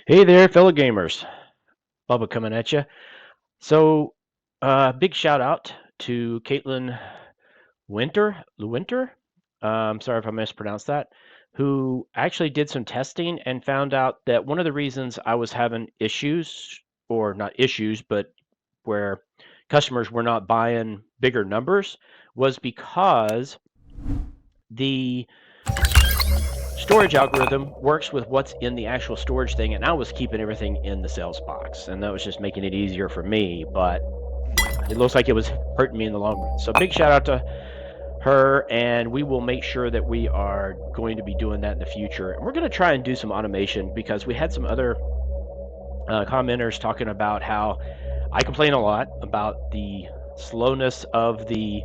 Hey there, fellow gamers. Bubba coming at you. So, big shout out to Caitlin Winter. Sorry if I mispronounced that. Who actually did some testing and found out that one of the reasons I was having issues, or not issues, but where customers were not buying bigger numbers, was because the storage algorithm works with what's in the actual storage thing, and I was keeping everything in the sales box, and that was just making it easier for me, but it looks like it was hurting me in the long run. So big shout out to her, and we will make sure that we are going to be doing that in the future. And we're going to try and do some automation because we had some other commenters talking about how I complain a lot about the slowness of the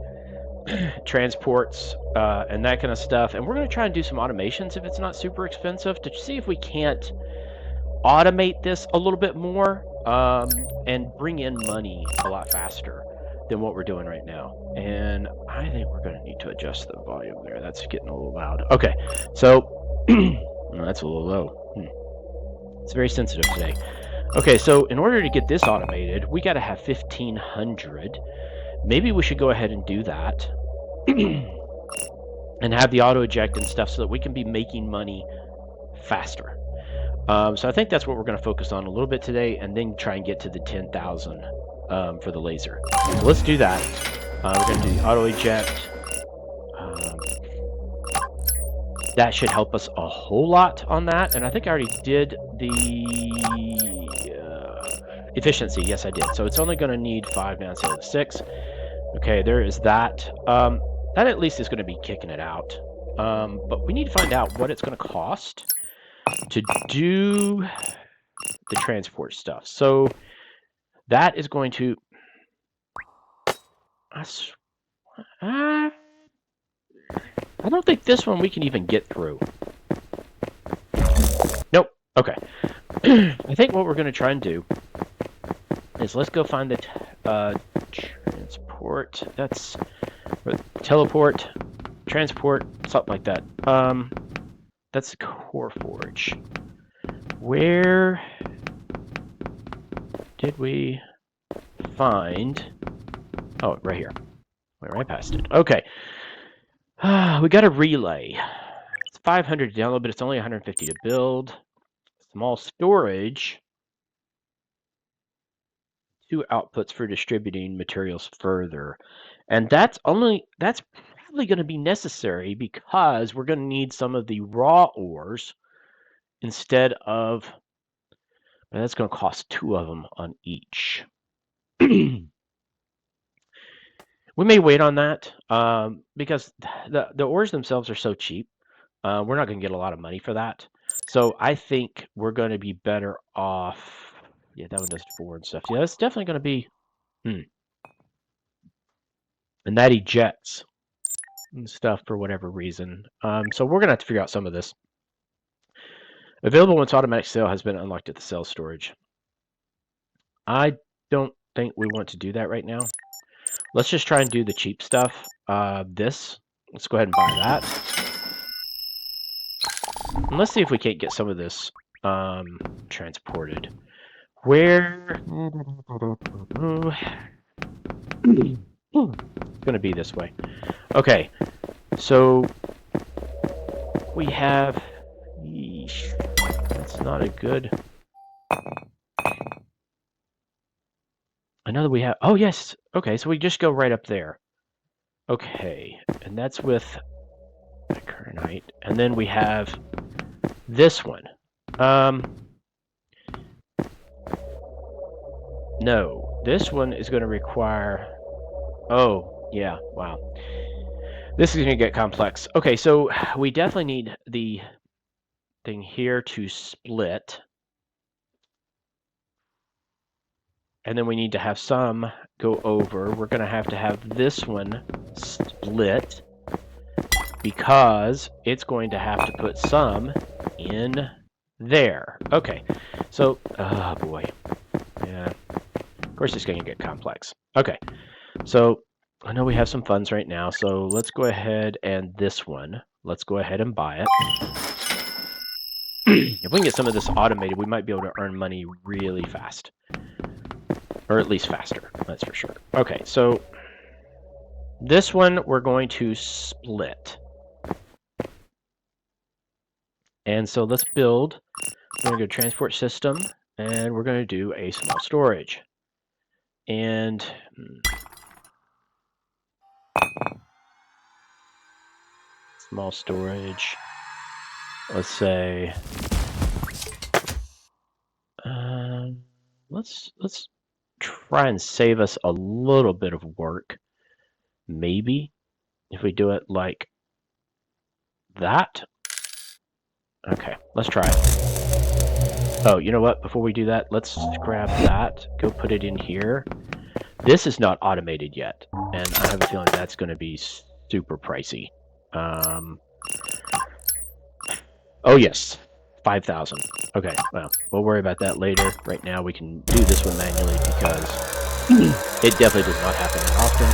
transports and that kind of stuff. And we're going to try and do some automations if it's not super expensive to see if we can't automate this a little bit more and bring in money a lot faster than what we're doing right now. And I think we're going to need to adjust the volume there. That's getting a little loud. Okay, so that's a little low. It's very sensitive today. Okay, so in order to get this automated, we got to have 1,500. Maybe we should go ahead and do that. And have the auto eject and stuff so that we can be making money faster. So I think that's what we're going to focus on a little bit today, and then try and get to the 10,000 for the laser. So let's do that. We're going to do the auto eject. That should help us a whole lot on that, and I think I already did the efficiency. Yes, I did. So it's only going to need 5 now instead of 6. Okay, there is that. That at least is going to be kicking it out. But we need to find out what it's going to cost to do the transport stuff. So that is going to... I don't think this one we can even get through. Nope. Okay. I think what we're going to try and do is let's go find the transport. That's teleport, transport, something like that. That's the core forge. Where did we find? Oh, right here. Went right past it. Okay. We got a relay. It's 500 to download, but it's only 150 to build. Small storage. 2 outputs for distributing materials further. And that's probably going to be necessary because we're going to need some of the raw ores instead of, and that's going to cost 2 of them on each. We may wait on that because the ores themselves are so cheap. We're not going to get a lot of money for that. So I think we're going to be better off. Yeah, that one does 4 and stuff. Yeah, that's definitely going to be. And that ejects and stuff for whatever reason. So we're going to have to figure out some of this. Available once automatic sale has been unlocked at the sales storage. I don't think we want to do that right now. Let's just try and do the cheap stuff. Let's go ahead and buy that. And let's see if we can't get some of this transported. Where? It's going to be this way. Okay, so we have... Yeesh, that's not a good... I know that we have... Oh, yes. Okay, so we just go right up there. Okay, and that's with Kernite. And then we have this one. No, this one is going to require... Oh, yeah, wow. This is going to get complex. Okay, so we definitely need the thing here to split. And then we need to have some go over. We're going to have this one split because it's going to have to put some in there. Okay, so, oh boy. Yeah, of course it's going to get complex. Okay, so I know we have some funds right now, so let's go ahead and this one, let's go ahead and buy it. if we can get some of this automated, we might be able to earn money really fast. Or at least faster, that's for sure. Okay, so this one we're going to split. And so let's build. We're going to go transport system, and we're going to do a small storage. And small storage, let's say, let's try and save us a little bit of work. Maybe if we do it like that. Okay, let's try it. Oh, you know what? Before we do that, let's grab that, go put it in here. This is not automated yet, and I have a feeling that's going to be super pricey. Oh yes, 5,000. Okay, well, we'll worry about that later. Right now we can do this one manually because it definitely does not happen that often.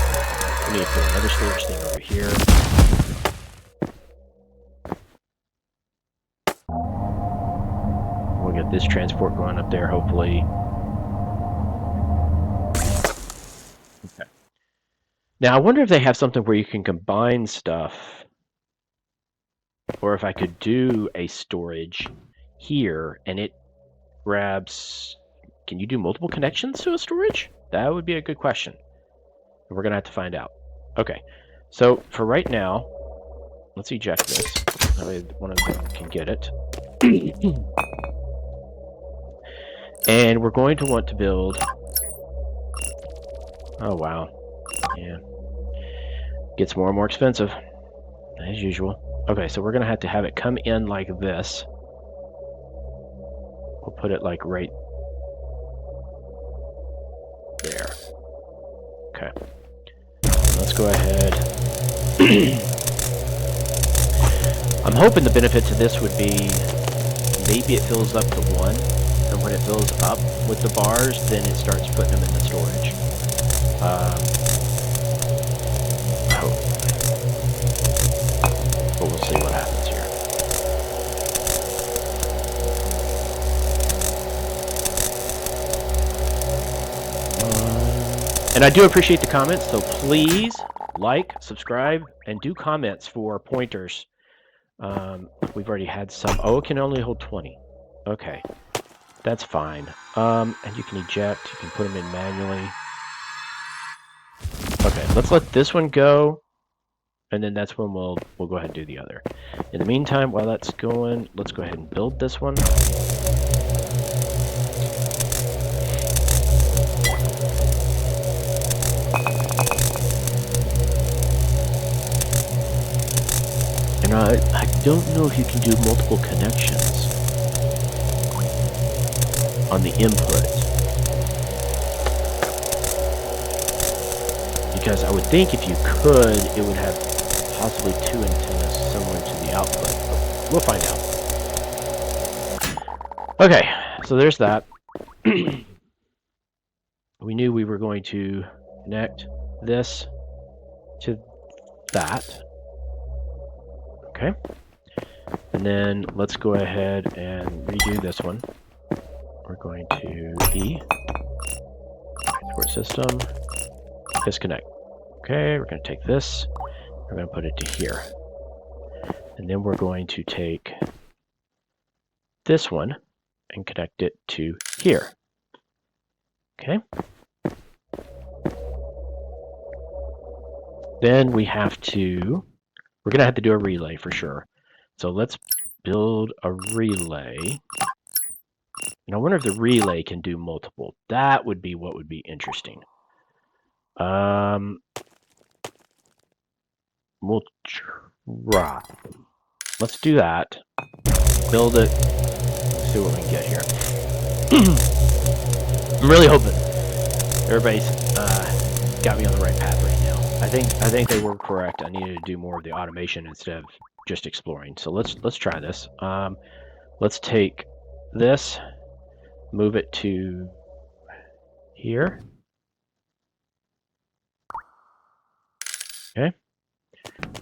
We need to put another storage thing over here. We'll get this transport going up there, hopefully. Okay. Now, I wonder if they have something where you can combine stuff, or if I could do a storage here and it grabs... Can you do multiple connections to a storage? That would be a good question. We're going to have to find out. Okay, so for right now, let's eject this. That way one of them can get it. And we're going to want to build... Oh, wow. Yeah. Gets more and more expensive, as usual. Okay, so we're going to have it come in like this. We'll put it like right there. Okay. Let's go ahead. I'm hoping the benefit to this would be maybe it fills up to 1, and when it fills up with the bars, then it starts putting them in the storage. But we'll see what happens here. And I do appreciate the comments, so please like, subscribe, and do comments for pointers. We've already had some. Oh, it can only hold 20. Okay, that's fine. And you can eject. You can put them in manually. Okay, let's let this one go, and then that's when we'll go ahead and do the other. In the meantime, while that's going, let's go ahead and build this one. And I don't know if you can do multiple connections on the input. Because I would think if you could, it would have possibly 2 antennas similar to the output. But we'll find out. Okay, so there's that. We knew we were going to connect this to that. Okay. And then let's go ahead and redo this one. We're going to E, transport system, disconnect. Okay, we're going to take this, we're going to put it to here. And then we're going to take this one and connect it to here. Okay. Then we have to, we're going to have to do a relay for sure. So let's build a relay. And I wonder if the relay can do multiple. That would be what would be interesting. We'll try. Let's do that. Build it. Let's see what we can get here. I'm really hoping everybody's got me on the right path right now. I think they were correct. I needed to do more of the automation instead of just exploring. So let's try this. Let's take this, move it to here. Okay.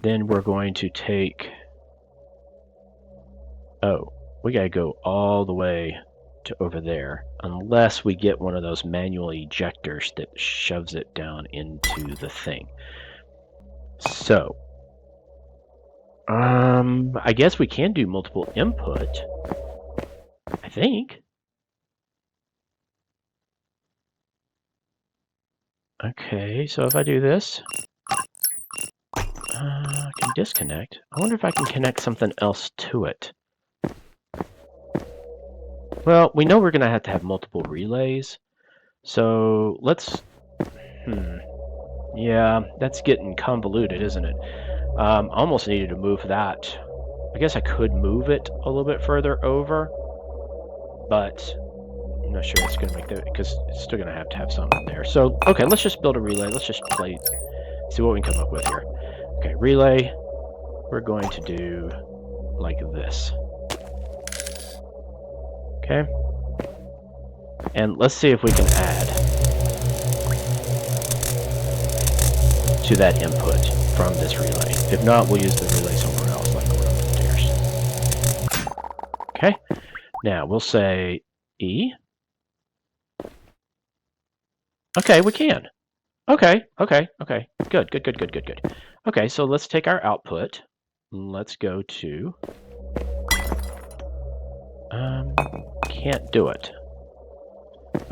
Then we're going to take... Oh, we gotta go all the way to over there, unless we get one of those manual ejectors that shoves it down into the thing. So, I guess we can do multiple input, I think. Okay, so if I do this, I can disconnect. I wonder if I can connect something else to it. Well, we know we're going to have multiple relays, so let's... Yeah, that's getting convoluted, isn't it? I almost needed to move that. I guess I could move it a little bit further over, but I'm not sure it's going to make that, because it's still going to have something there. So, okay, let's just build a relay. Let's just see what we can come up with here. Okay, relay, we're going to do like this. Okay. And let's see if we can add to that input from this relay. If not, we'll use the relay somewhere else, like going up the stairs. Okay. Now, we'll say E. Okay, we can. Okay. Good. Okay, so let's take our output. Let's go to... can't do it.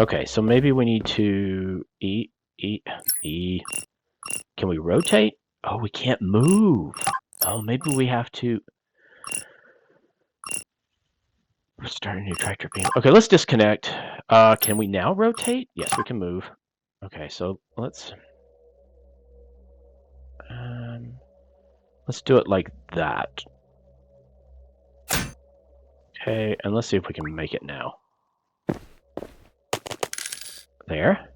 Okay, so maybe we need to E. Can we rotate? Oh, we can't move. Oh, maybe we have to... Start a new tractor beam. Okay, let's disconnect. Can we now rotate? Yes, we can move. Okay, so let's do it like that. Okay, and let's see if we can make it now. There.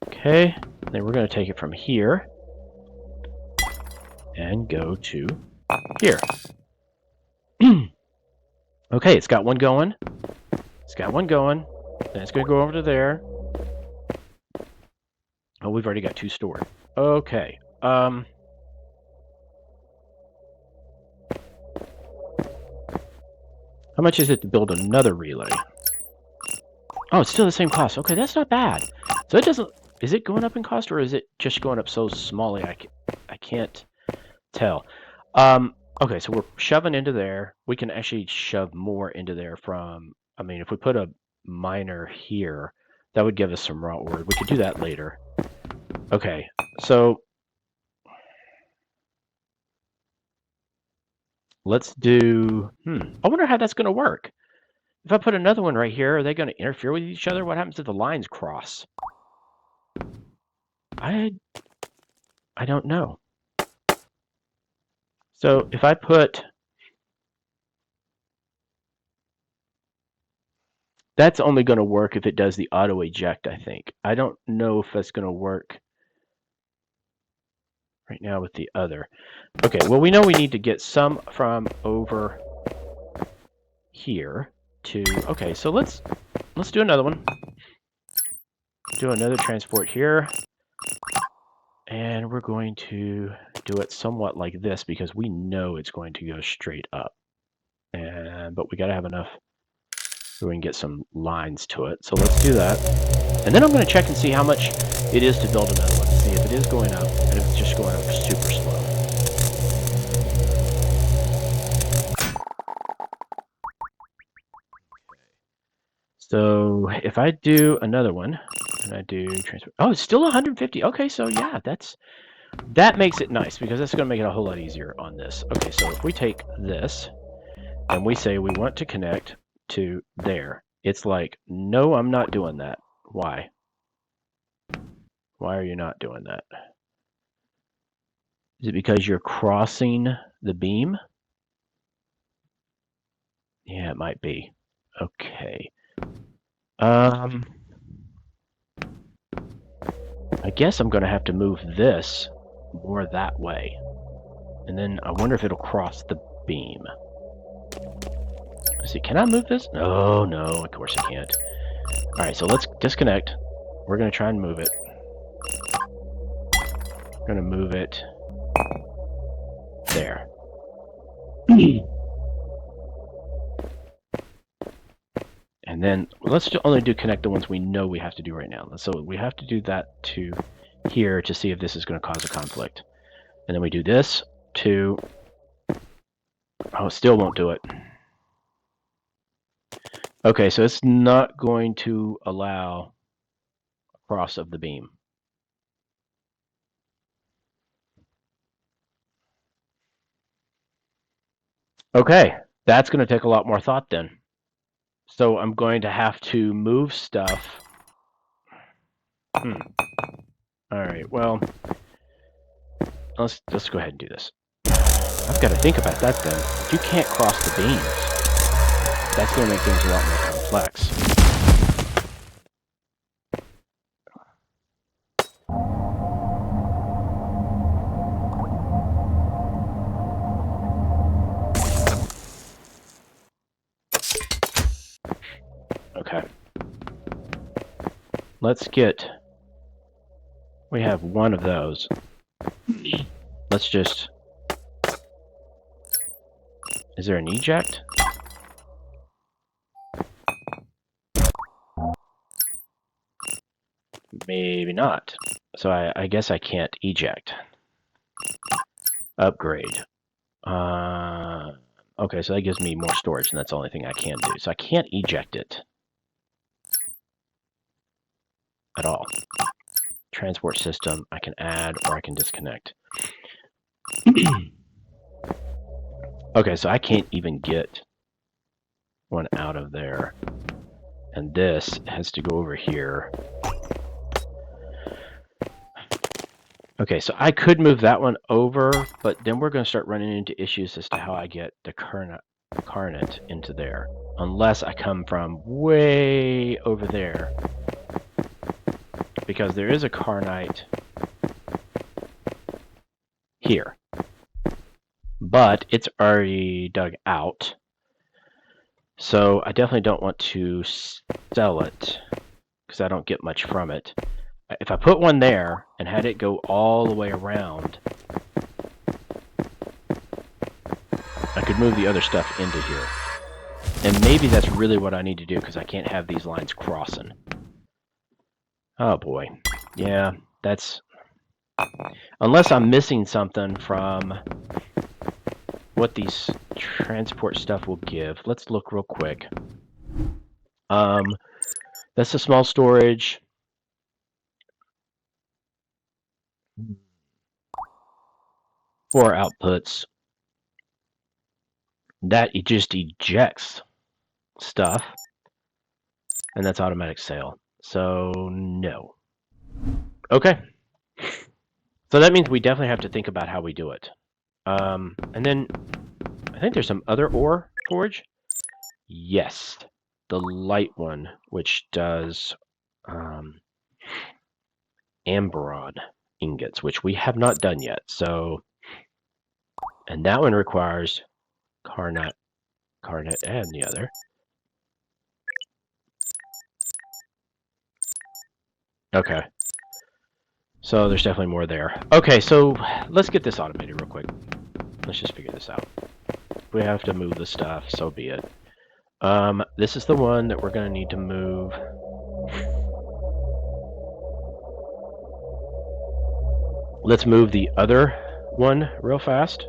Okay, then we're going to take it from here and go to here. Okay, it's got one going. It's got one going. Then it's going to go over to there. Oh, we've already got two stored. Okay. How much is it to build another relay? Oh, it's still the same cost. Okay, that's not bad. So it doesn't... Is it going up in cost, or is it just going up so smallly I can't tell? Okay, so we're shoving into there. We can actually shove more into there from... I mean, if we put a miner here, that would give us some raw ore. We could do that later. Okay, so... Let's do... I wonder how that's going to work. If I put another one right here, are they going to interfere with each other? What happens if the lines cross? I don't know. So if I put... That's only going to work if it does the auto eject, I think. I don't know if that's going to work right now with the other. Okay, well, we know we need to get some from over here to... Okay, so let's do another one. Do another transport here. And we're going to do it somewhat like this because we know it's going to go straight up. But we got to have enough so we can get some lines to it. So let's do that. And then I'm going to check and see how much it is to build another one. See if it is going up and if it's just going up super slow. So if I do another one, and I do transfer, oh, it's still 150. Okay, so yeah, that makes it nice because that's going to make it a whole lot easier on this. Okay, so if we take this and we say we want to connect to there, it's like, no, I'm not doing that. Why? Why are you not doing that? Is it because you're crossing the beam? Yeah, it might be. Okay. I guess I'm going to have to move this more that way. And then I wonder if it'll cross the beam. Let's see, can I move this? Oh, no, of course I can't. Alright, so let's disconnect. We're going to try and move it. We're going to move it there. And then let's only connect the ones we know we have to do right now. So we have to do that to here to see if this is going to cause a conflict. And then we do this to... Oh, it still won't do it. Okay, so it's not going to allow cross of the beam. Okay, that's going to take a lot more thought then. So I'm going to have to move stuff. All right, well, let's go ahead and do this. I've got to think about that then. If you can't cross the beams, that's going to make things a lot more complex. Okay. Let's get... We have one of those. Let's just... Is there an eject? Maybe not. So I guess I can't eject. Upgrade. Okay, so that gives me more storage, and that's the only thing I can do. So I can't eject it at all. Transport system, I can add or I can disconnect. Okay, so I can't even get one out of there. And this has to go over here. Okay, so I could move that one over, but then we're going to start running into issues as to how I get the carnet into there. Unless I come from way over there. Because there is a carnite here. But it's already dug out. So I definitely don't want to sell it, because I don't get much from it. If I put one there and had it go all the way around, I could move the other stuff into here. And maybe that's really what I need to do, because I can't have these lines crossing. Oh boy. Yeah, that's... Unless I'm missing something from what these transport stuff will give. Let's look real quick. That's the small storage. Four outputs. That it just ejects stuff. And that's automatic sale. So, no. Okay. So that means we definitely have to think about how we do it. And then, I think there's some other ore forge. Yes. The light one, which does amberon ingots, which we have not done yet. So, and that one requires carnet, and the other. Okay. So there's definitely more there. Okay, so let's get this automated real quick. Let's just figure this out. If we have to move the stuff, so be it. This is the one that we're going to need to move. Let's move the other one real fast.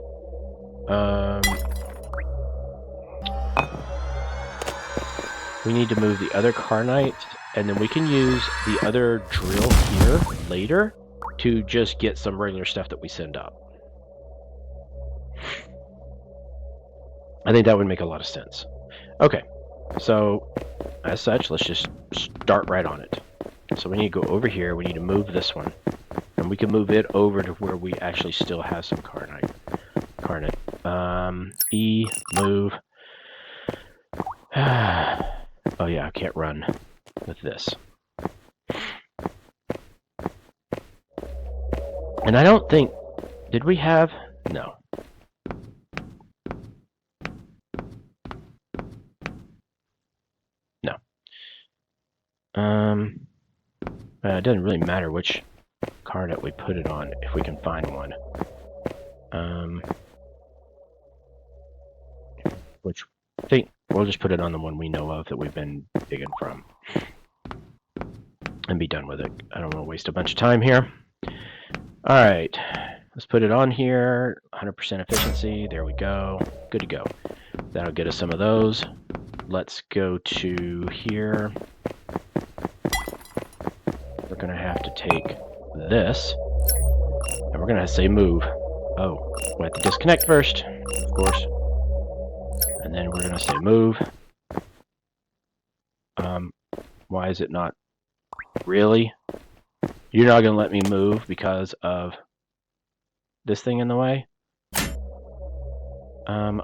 We need to move the other carnite, and then we can use the other drill here later to just get some regular stuff that we send up. I think that would make a lot of sense. Okay, so as such, let's just start right on it. So we need to go over here, we need to move this one, and we can move it over to where we actually still have some carnite. E, move. Oh yeah, I can't run with this. And I don't think... Did we have... No. No. It doesn't really matter which carnet we put it on, if we can find one. Which I think We'll just put it on the one we know of that we've been digging from. And be done with it. I don't want to waste a bunch of time here. Alright. Let's put it on here. 100% efficiency. There we go. Good to go. That'll get us some of those. Let's go to here. We're going to have to take this. And we're going to say move. Oh, we have to disconnect first, of course. And then we're going to say move. Why is it not? Really? You're not going to let me move because of this thing in the way?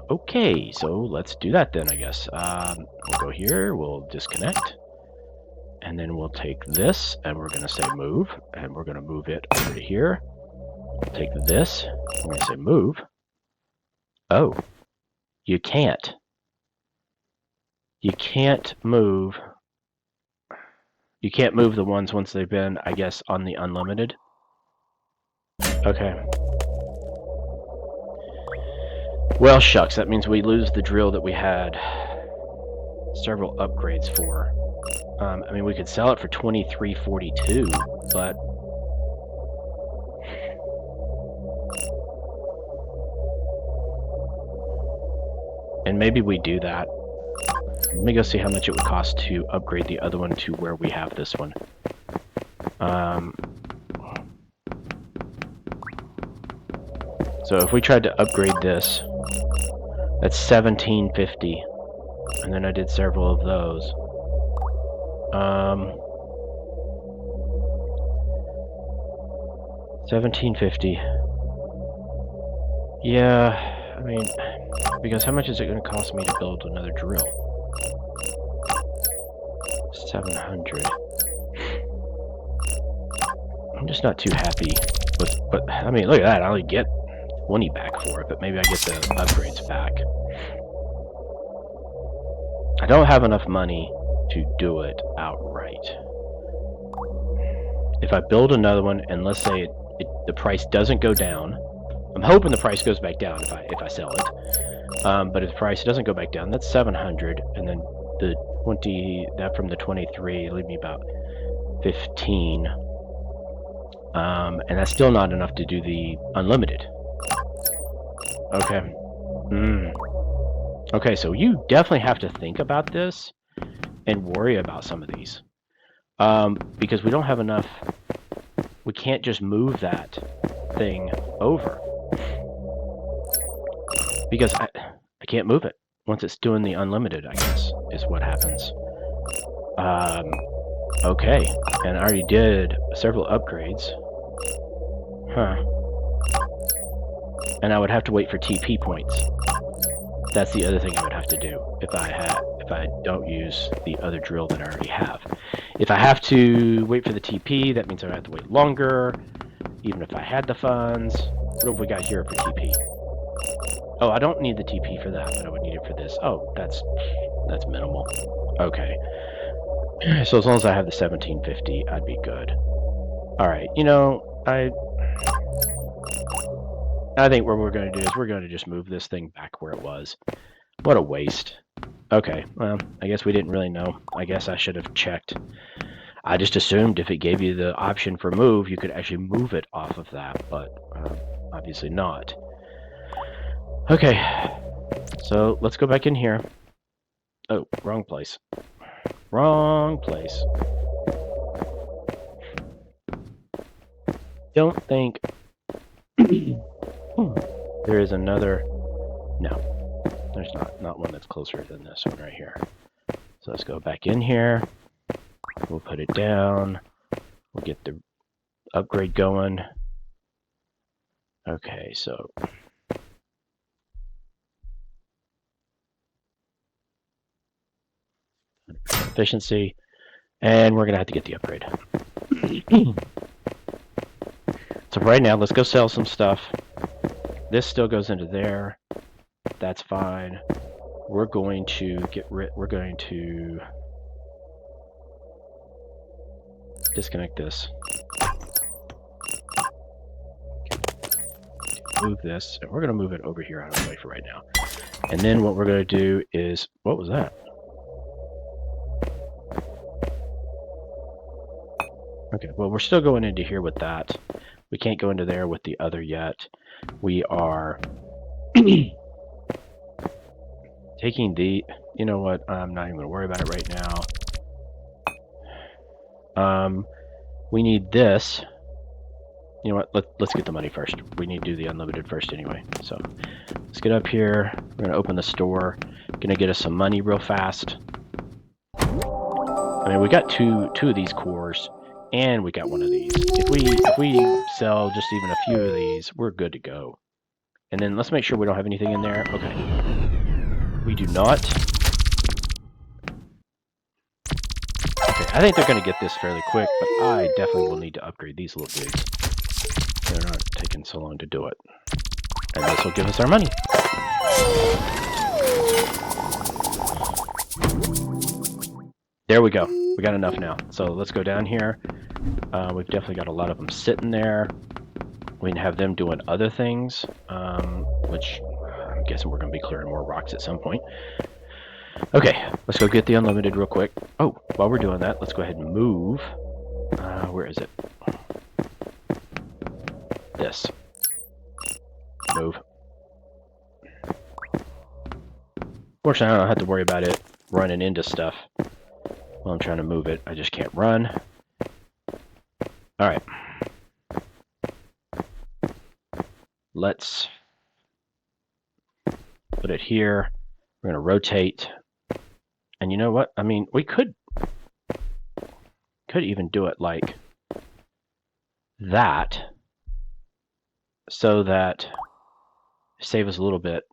Okay, so let's do that then, I guess. We'll go here, we'll disconnect. And then we'll take this, and we're going to say move. And we're going to move it over to here. Take this, we're going to say move. Oh, you can't. You can't move. You can't move the ones once they've been, I guess, on the unlimited. Okay. Well, shucks, that means we lose the drill that we had several upgrades for. I mean, we could sell it for $23.42, but and maybe we do that. Let me go see how much it would cost to upgrade the other one to where we have this one. So if we tried to upgrade this, that's $17.50, and then I did several of those. $17.50. Yeah, I mean, because how much is it going to cost me to build another drill? 700. I'm just not too happy with, but I mean, look at that. I only get 20 back for it, but maybe I get the upgrades back. I don't have enough money to do it outright. If I build another one, and let's say the price doesn't go down, I'm hoping the price goes back down if I sell it. But if the price doesn't go back down, that's 700, and then the 20, that from the 23, leave me about 15. And that's still not enough to do the unlimited. Okay. Okay, so you definitely have to think about this and worry about some of these. Because we don't have enough. We can't just move that thing over. Because I can't move it. Once it's doing the unlimited, I guess, is what happens. Okay. And I already did several upgrades. Huh. And I would have to wait for TP points. That's the other thing I would have to do if I don't use the other drill that I already have. If I have to wait for the TP, that means I have to wait longer, even if I had the funds. What have we got here for TP? Oh, I don't need the TP for that, but I would need it for this. Oh, that's minimal. Okay. So as long as I have the 1750, I'd be good. All right. You know, I think what we're going to do is we're going to just move this thing back where it was. What a waste. Okay, well, I guess we didn't really know. I guess I should have checked. I just assumed if it gave you the option for move, you could actually move it off of that, but obviously not. Okay, so let's go back in here. Oh, wrong place. Wrong place. Don't think... There is another... No, there's not one that's closer than this one right here. So let's go back in here. We'll put it down. We'll get the upgrade going. Okay, so... efficiency. And we're going to have to get the upgrade. So right now, let's go sell some stuff. This still goes into there. That's fine. We're going to we're going to disconnect this. move this, and we're going to move it over here out of the way for right now. And then what we're going to do is, what was that? Okay, well, we're still going into here with that. We can't go into there with the other yet. We are taking the, you know what, I'm not even going to worry about it right now. We need this. You know what, let's get the money first. We need to do the unlimited first anyway. So let's get up here. We're going to open the store. Going to get us some money real fast. I mean, we got two of these cores, and we got one of these. If we sell just even a few of these, we're good to go. And then let's make sure we don't have anything in there. Okay. We do not. Okay, I think they're going to get this fairly quick, but I definitely will need to upgrade these little dudes. They're not taking so long to do it. And this will give us our money. There we go. We got enough now. So let's go down here. We've definitely got a lot of them sitting there. We can have them doing other things, which I'm guessing we're going to be clearing more rocks at some point. Okay, let's go get the unlimited real quick. Oh, while we're doing that, let's go ahead and move. Where is it? This. Move. Fortunately, I don't have to worry about it running into stuff while I'm trying to move it. I just can't run. Alright. Let's put it here. We're going to rotate. And you know what? I mean, we could even do it like that, so that save us a little bit,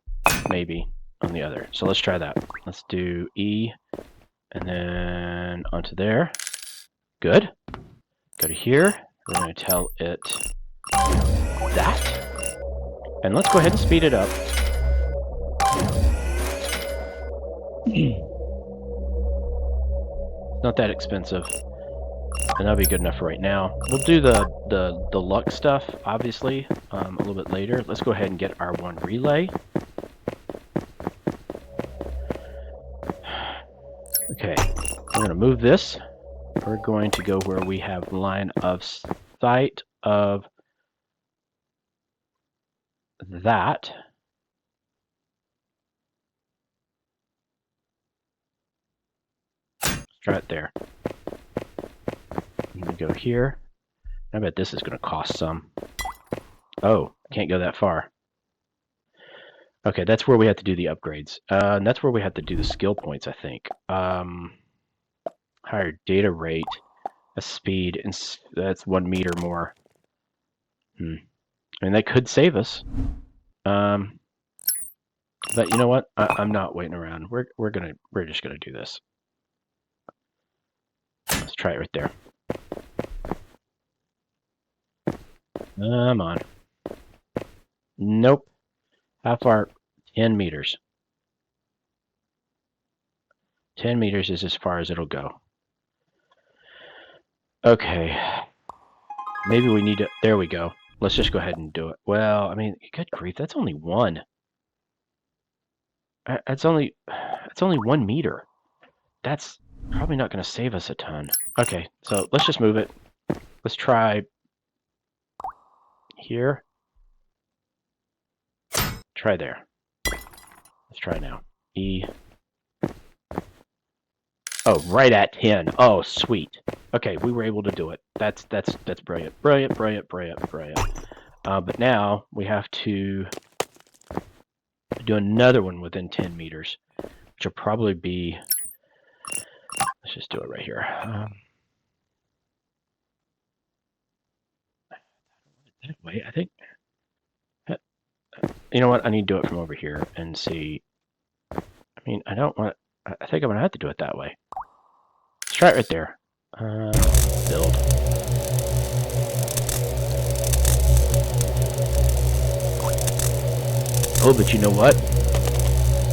maybe, on the other. So let's try that. Let's do E, and then onto there. Good. Go to here. We're going to tell it that. And let's go ahead and speed it up. Not that expensive. And that'll be good enough for right now. We'll do the luck stuff, obviously, a little bit later. Let's go ahead and get our one relay. Okay, we're going to move this. We're going to go where we have line of sight of that. Let's try it there. I'm going to go here. I bet this is going to cost some. Oh, can't go that far. Okay, that's where we have to do the upgrades. And that's where we have to do the skill points, I think. Higher data rate, a speed, and that's 1 meter more. I mean, that could save us. But you know what? I'm not waiting around. We're just gonna do this. Let's try it right there. Come on. Nope. How far? 10 meters. 10 meters is as far as it'll go. Okay. Maybe we need to... There we go. Let's just go ahead and do it. Well, I mean, good grief, that's only one. It's only 1 meter. That's probably not going to save us a ton. Okay, so let's just move it. Let's try here. Try there. Let's try now. E. Oh, right at 10. Oh, sweet. Okay, we were able to do it. That's brilliant. Brilliant. But now we have to do another one within 10 meters, which will probably be... Let's just do it right here. That way, I think... You know what? I need to do it from over here and see... I mean, I don't want... I think I'm going to have to do it that way. Let's try it right there. Build. Oh, but you know what?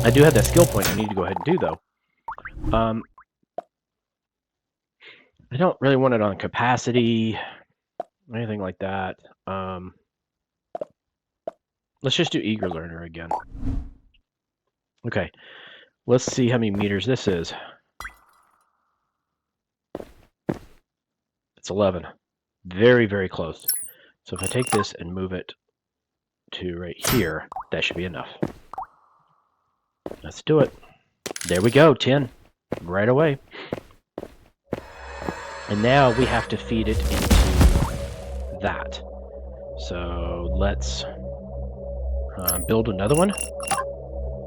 I do have that skill point I need to go ahead and do, though. I don't really want it on capacity, anything like that. Let's just do eager learner again. Okay, let's see how many meters this is. It's 11. Very, very close. So if I take this and move it to right here, that should be enough. Let's do it. There we go, 10. Right away. And now we have to feed it into that. So let's build another one.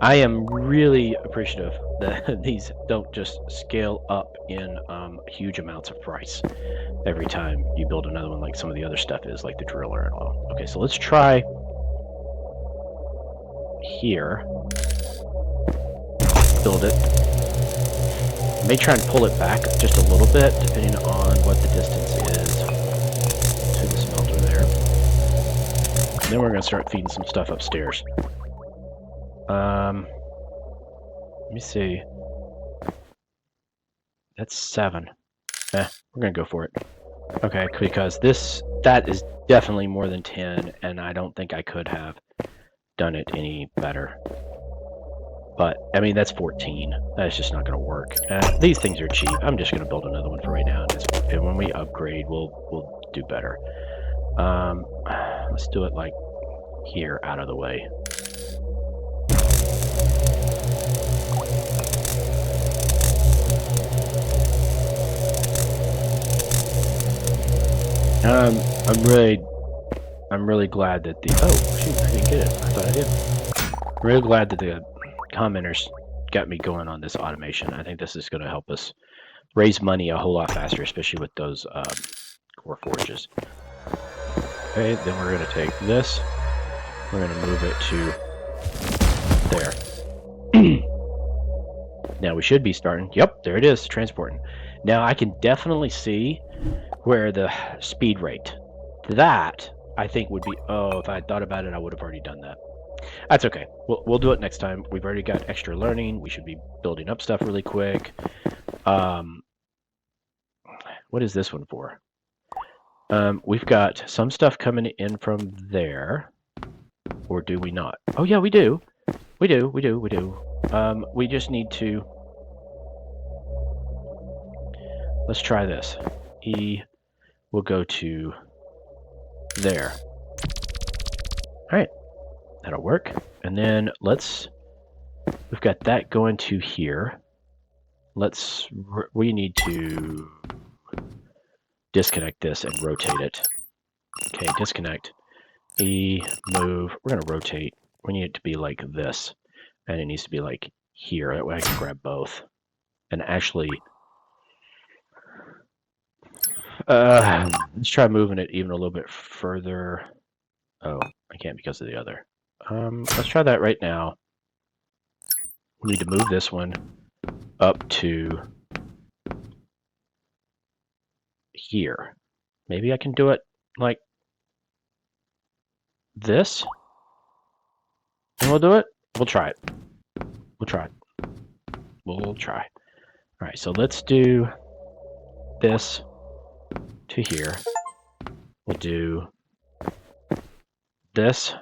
I am really appreciative that these don't just scale up in huge amounts of price every time you build another one like some of the other stuff is, like the driller and all. Okay, so let's try here. Build it. I may try and pull it back just a little bit, depending on what the distance is to the smelter there. And then we're going to start feeding some stuff upstairs. Let me see. That's 7. We're going to go for it. Okay, because that is definitely more than 10, and I don't think I could have done it any better. But, I mean, that's 14. That's just not going to work. These things are cheap. I'm just going to build another one for right now. And when we upgrade, we'll do better. Let's do it, like, here, out of the way. I'm really glad that the... Oh, shoot, I didn't get it. I thought I did. I'm really glad that the commenters got me going on this automation. I think this is going to help us raise money a whole lot faster, especially with those core forges. Okay, then we're going to take this. We're going to move it to there. Now we should be starting. Yep, there it is, transporting. Now I can definitely see where the speed rate. That, I think, would be... Oh, if I had thought about it, I would have already done that. That's okay. We'll do it next time. We've already got extra learning. We should be building up stuff really quick. What is this one for? We've got some stuff coming in from there. Or do we not? Oh, yeah, we do. We do. We just need to... Let's try this. E will go to there. All right. That'll work. And then we've got that going to here. We need to disconnect this and rotate it. Okay, disconnect. E, move. We're going to rotate. We need it to be like this. And it needs to be like here. That way I can grab both. And actually, let's try moving it even a little bit further. Oh, I can't because of the other. Let's try that right now. We need to move this one up to here. Maybe I can do it like this. And we'll do it. We'll try it. We'll try it. We'll try. All right, so let's do this to here. We'll do this.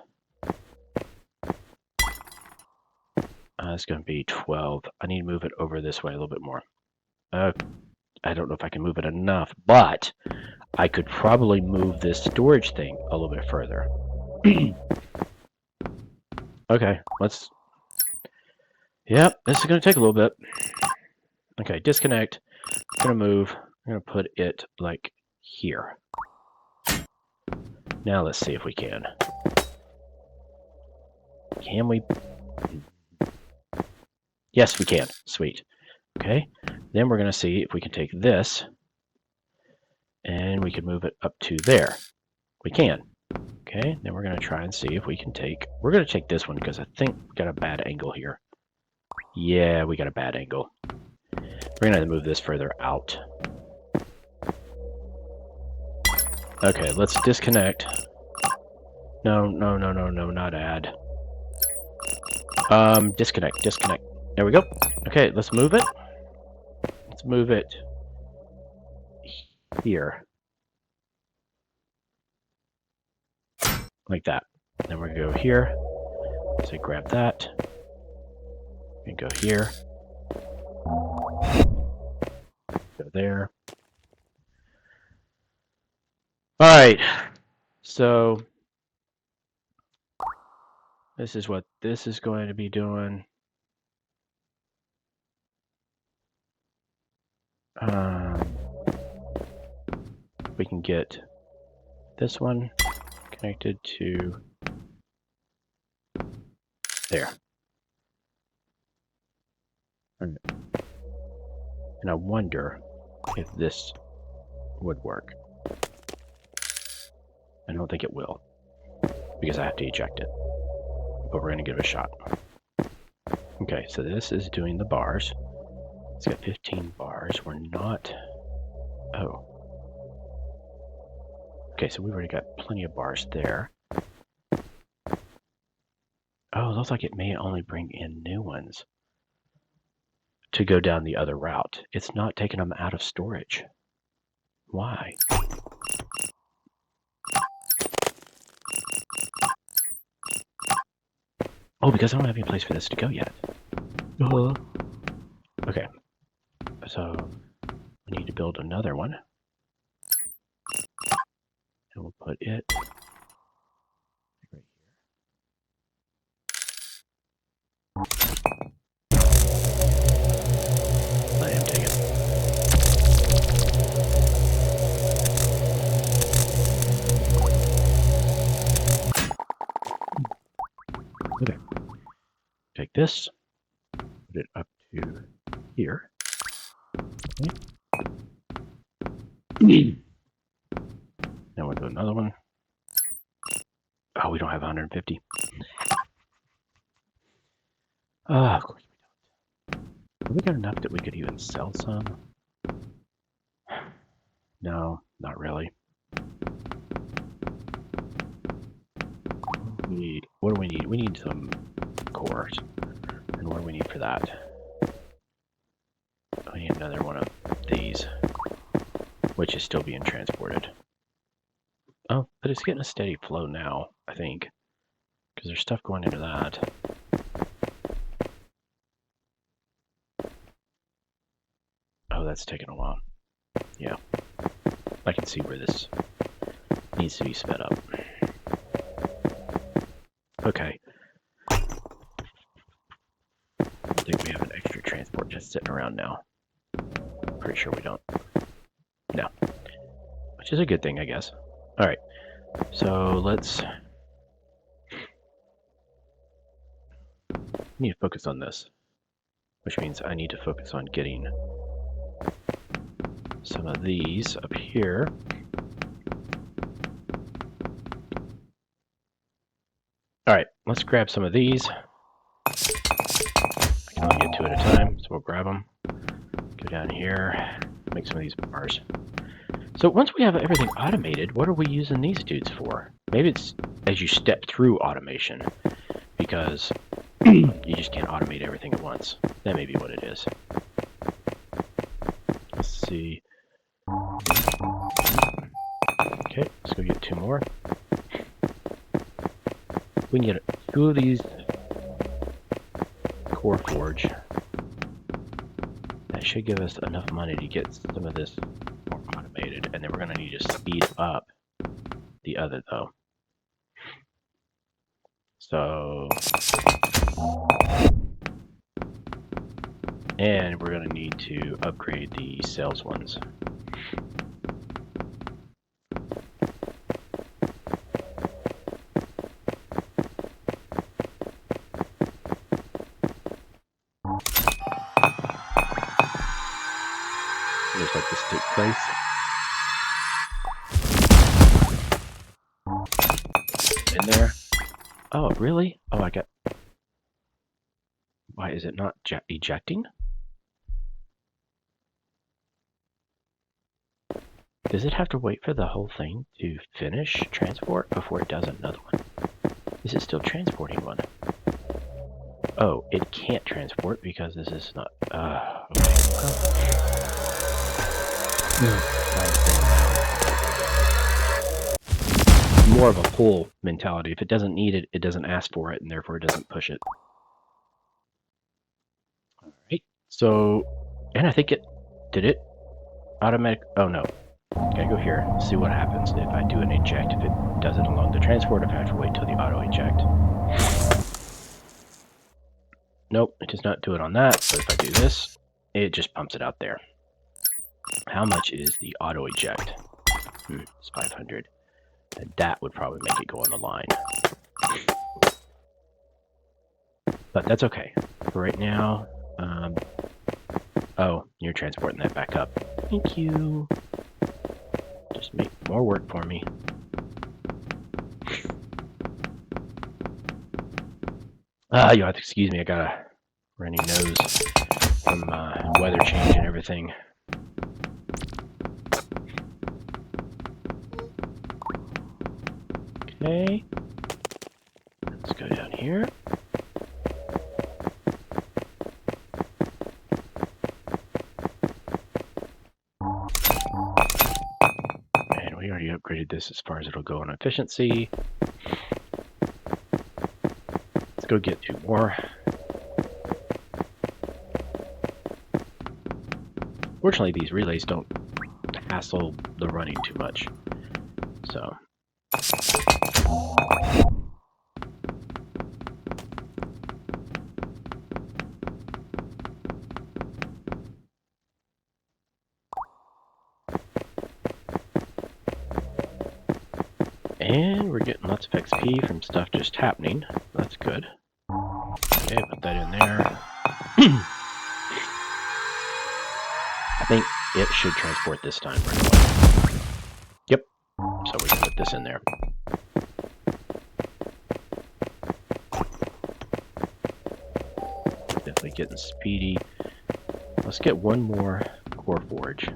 It's going to be 12. I need to move it over this way a little bit more. I don't know if I can move it enough, but I could probably move this storage thing a little bit further. Okay, let's... Yep, this is going to take a little bit. Okay, disconnect. I'm going to move. I'm going to put it like here. Now let's see if we can. Can we... Yes, we can. Sweet. Okay. Then we're going to see if we can take this and we can move it up to there. We can. Okay. Then we're going to try and see if we can take... We're going to take this one because I think we got a bad angle here. Yeah, we got a bad angle. We're going to have to move this further out. Okay, let's disconnect. No, not add. Disconnect. There we go. Okay, let's move it. Let's move it here. Like that. Then we're going to go here. So grab that. And go here. Go there. Alright. So this is what this is going to be doing. We can get this one connected to there. And I wonder if this would work. I don't think it will, because I have to eject it. But we're going to give it a shot. Okay, so this is doing the bars. It's got 15 bars. We're not... Oh. Okay, so we've already got plenty of bars there. Oh, it looks like it may only bring in new ones to go down the other route. It's not taking them out of storage. Why? Oh, because I don't have any place for this to go yet. Okay. So we need to build another one. And we'll put it right here. Let him take it. Okay. Take this, put it up to here. Okay. Now we'll do another one. Oh, we don't have 150. Of course we don't. Have we got enough that we could even sell some? No, not really. What do we need? We need some cores. And what do we need for that? We need another one of these, which is still being transported. Oh, but it's getting a steady flow now, I think, because there's stuff going into that. Oh, that's taking a while. Yeah, I can see where this needs to be sped up. Okay. I think we have an extra transport just sitting around now. Pretty sure we don't. No. Which is a good thing, I guess. Alright. So let's... I need to focus on this. Which means I need to focus on getting some of these up here. Alright, let's grab some of these. I can only get two at a time, so we'll grab them. Go down here, make some of these bars. So once we have everything automated, what are we using these dudes for? Maybe it's as you step through automation, because you just can't automate everything at once. That may be what it is. Let's see. Okay, let's go get two more. We can get two of these core forge. That should give us enough money to get some of this more automated, and then we're going to need to speed up the other though. So, and we're going to need to upgrade the sales ones. Just let this take place. In there. Oh, really? Oh, I got... Why is it not ejecting? Does it have to wait for the whole thing to finish transport before it does another one? Is it still transporting one? Oh, it can't transport because this is not... okay. Well, more of a pull mentality. If it doesn't need it, it doesn't ask for it, and therefore it doesn't push it. All right. So, and I think it did it automatic. Oh no. Gotta go here. See what happens if I do an eject. If it does it along the transport, if I have to wait till the auto eject. Nope, it does not do it on that. But if I do this, it just pumps it out there. How much is the auto eject? It's 500. And that would probably make it go on the line. But that's okay. For right now, oh, you're transporting that back up. Thank you. Just make more work for me. You'll have to excuse me. I got a runny nose from weather change and everything. Okay. Let's go down here. And we already upgraded this as far as it'll go on efficiency. Let's go get 2 more. Fortunately, these relays don't hassle the running too much. So. And we're getting lots of XP from stuff just happening. That's good. Okay, put that in there. I think it should transport this time right away. Yep. So we can put this in there. Definitely getting speedy. Let's get one more core forge.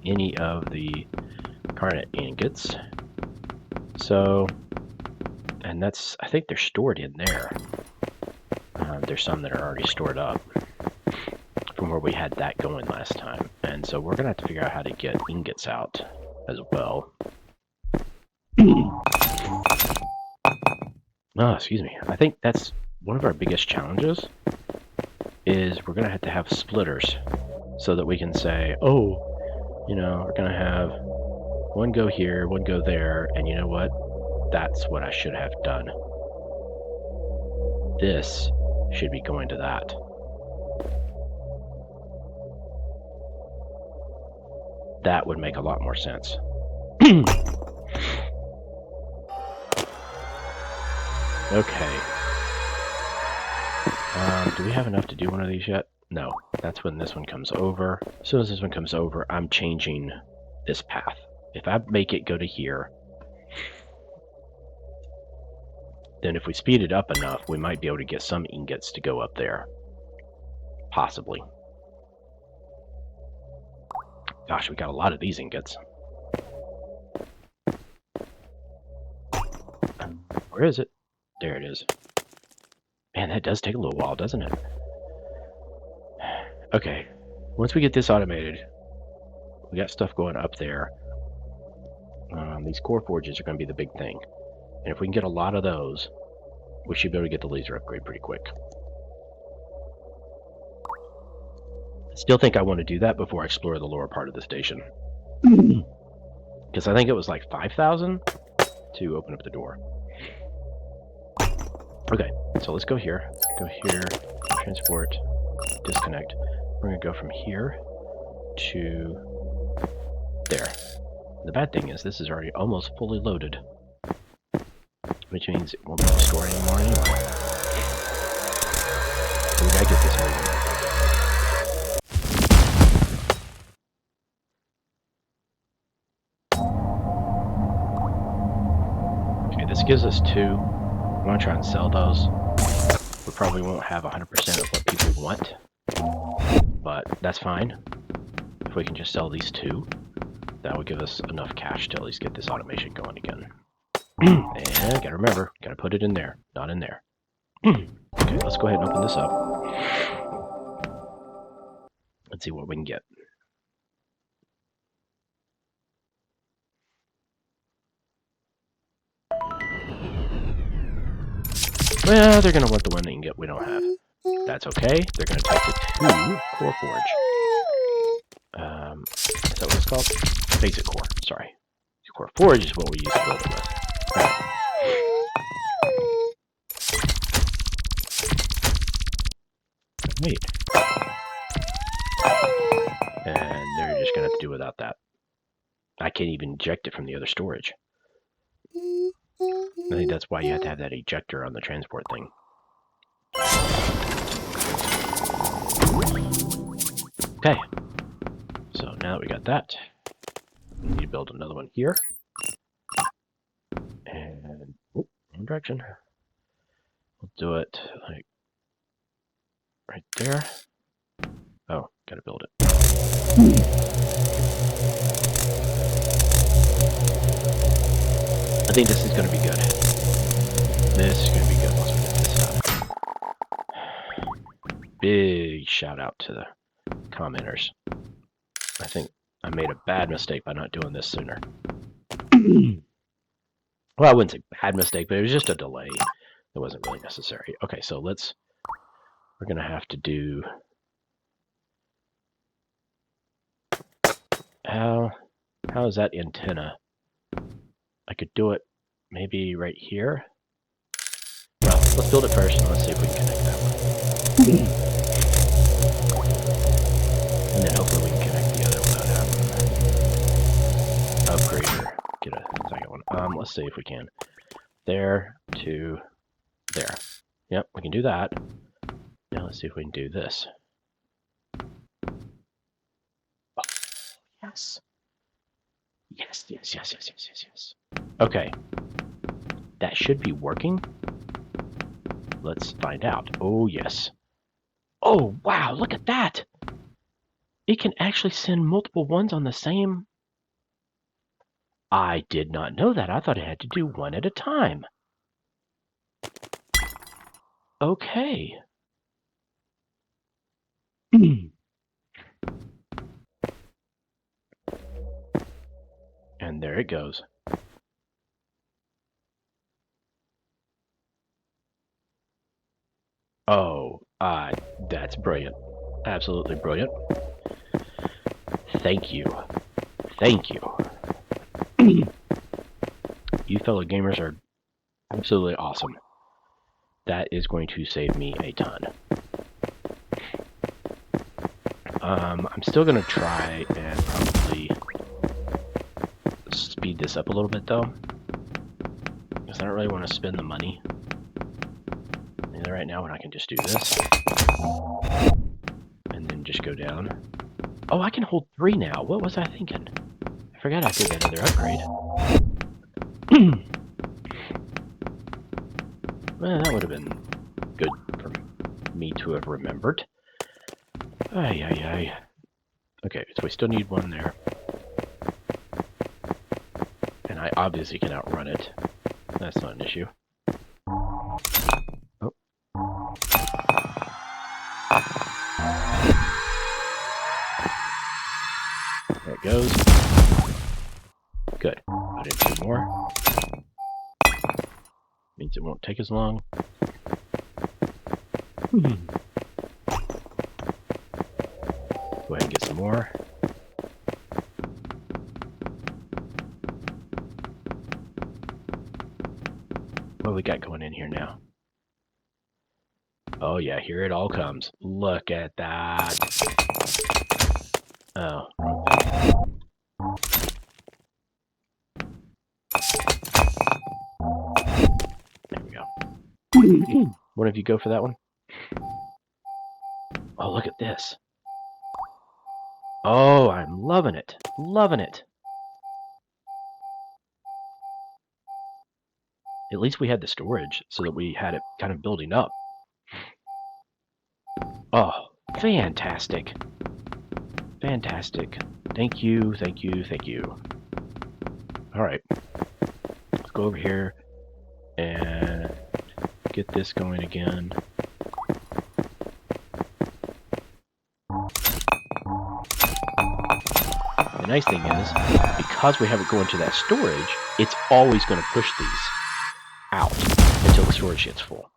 Any of the carnot ingots. So, and that's, I think they're stored in there. There's some that are already stored up from where we had that going last time. And so we're going to have to figure out how to get ingots out as well. Oh, excuse me. I think that's one of our biggest challenges is we're going to have splitters so that we can say, oh, you know, we're going to have one go here, one go there, and you know what? That's what I should have done. This should be going to that. That would make a lot more sense. Okay. Do we have enough to do one of these yet? No. That's when this one comes over. As soon as this one comes over, I'm changing this path. If I make it go to here, then if we speed it up enough, we might be able to get some ingots to go up there. Possibly. Gosh, we got a lot of these ingots. Where is it? There it is. Man, that does take a little while, doesn't it? Okay, once we get this automated, we got stuff going up there. These core forges are going to be the big thing. And if we can get a lot of those, we should be able to get the laser upgrade pretty quick. I still think I want to do that before I explore the lower part of the station. Because I think it was like 5,000 to open up the door. Okay, so let's go here. Go here, transport, disconnect. We're going to go from here to there. The bad thing is this is already almost fully loaded, which means it won't be able to store anymore anyway. So we gotta get this moving. Okay, this gives us 2. I'm gonna try and sell those. We probably won't have 100% of what people want, but that's fine. If we can just sell these 2, that would give us enough cash to at least get this automation going again. And gotta remember, gotta put it in there, not in there. Okay, let's go ahead and open this up. Let's see what we can get. Well, they're going to want the one they can get we don't have. That's okay. They're going to type the 2 core forge. Is that what it's called? Basic core, sorry. Core forge is what we use to build it with. Right. Wait. And they're just going to have to do without that. I can't even eject it from the other storage. I think that's why you have to have that ejector on the transport thing. Okay. So now that we got that, we need to build another one here. And, oh, wrong direction. We'll do it like right there. Oh, gotta build it. I think this is gonna be good. This is gonna be good once we get this done. Big shout out to the commenters. I think I made a bad mistake by not doing this sooner. Well, I wouldn't say bad mistake, but it was just a delay. It wasn't really necessary. Okay, so we're gonna have to do, how is that antenna? I could do it maybe right here. Well, let's build it first and let's see if we can connect that one. And then hopefully we can connect the other without having to upgrade or get a second one. Let's see if we can. There to there. Yep, we can do that. Now let's see if we can do this. Oh, yes. Yes. Okay. That should be working. Let's find out. Oh, yes. Oh, wow, look at that. It can actually send multiple ones on the same. I did not know that. I thought it had to do one at a time. Okay. And there it goes. Oh, that's brilliant. Absolutely brilliant. Thank you. Thank you. You fellow gamers are absolutely awesome. That is going to save me a ton. I'm still going to try and probably speed this up a little bit, though. Because I don't really want to spend the money. Either right now when I can just do this. And then just go down. Oh, I can hold 3 now. What was I thinking? I forgot I did that other upgrade. Well, that would have been good for me to have remembered. Ay. Okay, so we still need one there. And I obviously can outrun it. That's not an issue. Oh. There it goes. Good. Put in 2 more. Means it won't take as long. Go ahead and get some more. What do we got going in here now? Oh yeah, here it all comes. Look at that. Oh, wrong thing. There we go. One of you go for that one? Oh, look at this. Oh, I'm loving it. Loving it. At least we had the storage so that we had it kind of building up. Oh, fantastic. Fantastic. Thank you. All right. Let's go over here and get this going again. The nice thing is, because we have it going to that storage, it's always going to push these out until the storage gets full.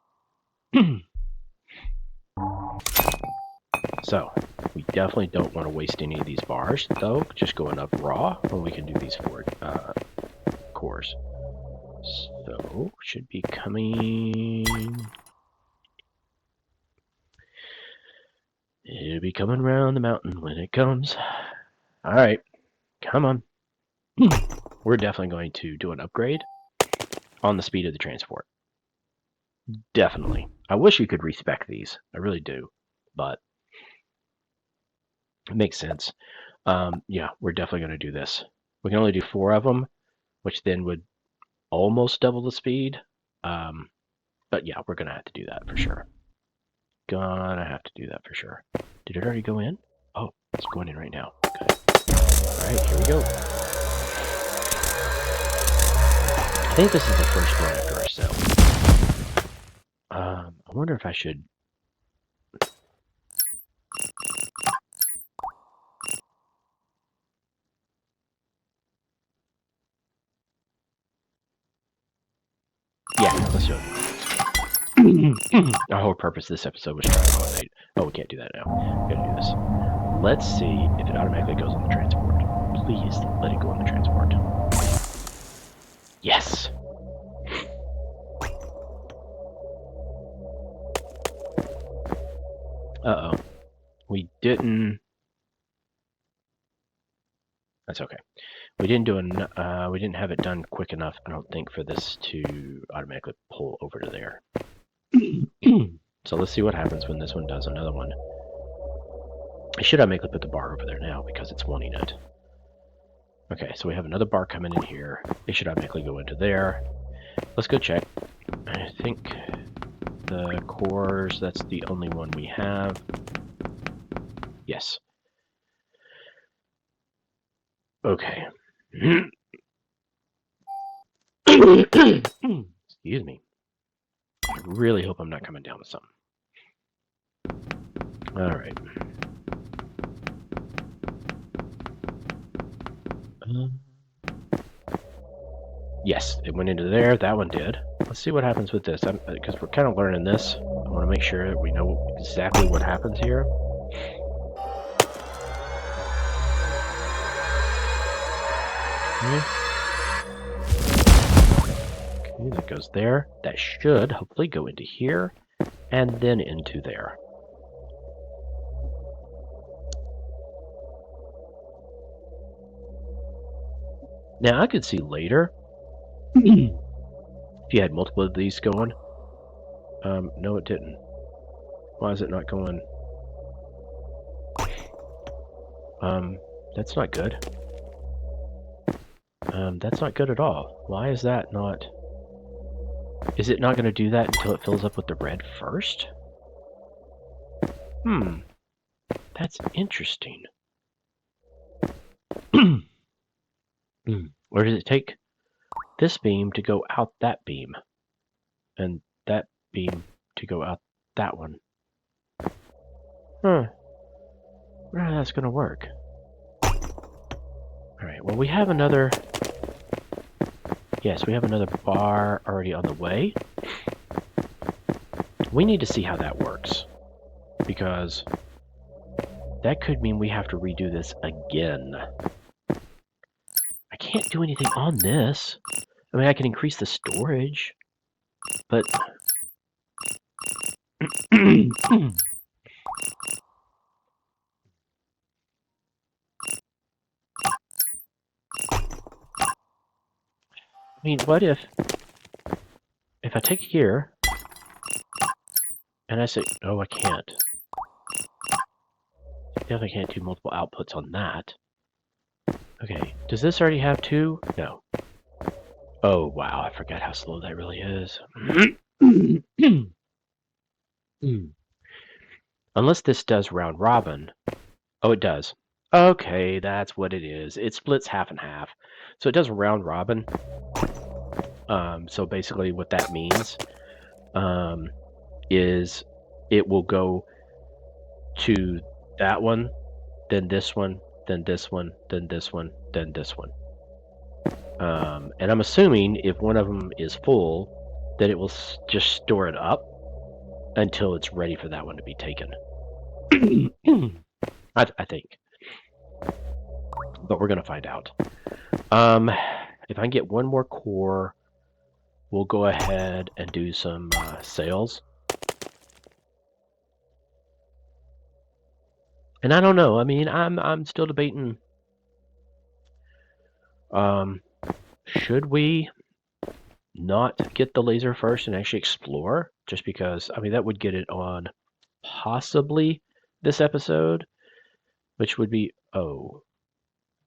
So, we definitely don't want to waste any of these bars, though, just going up raw when we can do these 4 cores. So, should be coming... It'll be coming around the mountain when it comes. Alright, come on. We're definitely going to do an upgrade on the speed of the transport. Definitely. I wish you could respec these. I really do. But it makes sense. Yeah, we're definitely going to do this. We can only do 4 of them, which then would almost double the speed. But yeah, we're going to have to do that for sure. Gonna have to do that for sure. Did it already go in? Oh, it's going in right now. Okay. Alright, here we go. I think this is the first one after our cell. I wonder if I should... Yeah, let's do it. Our whole purpose of this episode was trying to automate. Oh, we can't do that now. We gotta do this. Let's see if it automatically goes on the transport. Please let it go on the transport. Yes! Uh-oh. We didn't... That's okay. We didn't have it done quick enough, I don't think, for this to automatically pull over to there. So let's see what happens when this one does another one. I should automatically put the bar over there now because it's wanting it. Okay, so we have another bar coming in here. It should automatically go into there. Let's go check. I think the cores, that's the only one we have. Yes. Okay. Excuse me. I really hope I'm not coming down with something. Alright. Yes, it went into there. That one did. Let's see what happens with this. Because we're kind of learning this. I want to make sure that we know exactly what happens here. Okay, that goes there. That should hopefully go into here and then into there. Now I could see later if you had multiple of these going. No, it didn't. Why is it not going? That's not good. That's not good at all. Why is that not... Is it not going to do that until it fills up with the red first? That's interesting. Or does it take this beam to go out that beam? And that beam to go out that one? Huh. I wonder how that's going to work. Alright, well we have another... Yes, we have another bar already on the way. We need to see how that works. Because that could mean we have to redo this again. I can't do anything on this. I mean, I can increase the storage. But... I mean, what if I take here, and I say, oh, I can't. Definitely can't do multiple outputs on that. Okay, does this already have 2? No. Oh, wow, I forgot how slow that really is. Unless this does round robin. Oh, it does. Okay, that's what it is. It splits half and half. So it does round robin. So basically what that means, is it will go to that one, then this one, then this one, then this one, then this one. And I'm assuming if one of them is full, that it will just store it up until it's ready for that one to be taken. I think. But we're going to find out. If I can get one more core, we'll go ahead and do some sales. And I don't know. I mean, I'm still debating. Should we not get the laser first and actually explore? Just because, I mean, that would get it on possibly this episode, which would be, oh,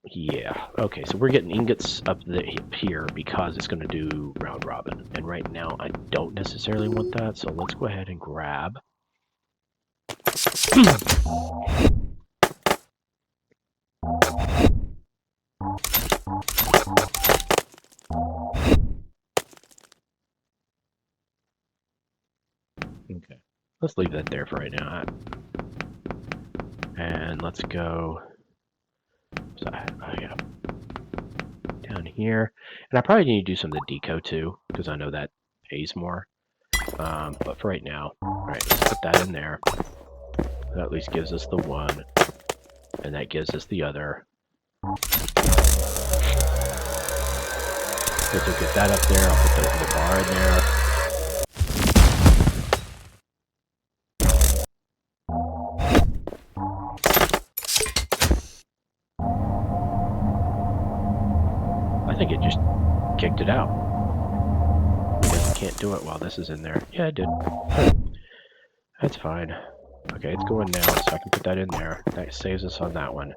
yeah. Okay, so we're getting ingots up here because it's going to do round robin. And right now, I don't necessarily want that, so let's go ahead and grab. Okay, let's leave that there for right now. And let's go. Yeah, down here. And I probably need to do some of the deco too, because I know that pays more. But for right now, all right, let's put that in there. That at least gives us the one, and that gives us the other. Let's get that up there. I'll put the bar in there. I think it just kicked it out. Because it can't do it while this is in there. Yeah, it did. That's fine. Okay, it's going now, so I can put that in there. That saves us on that one.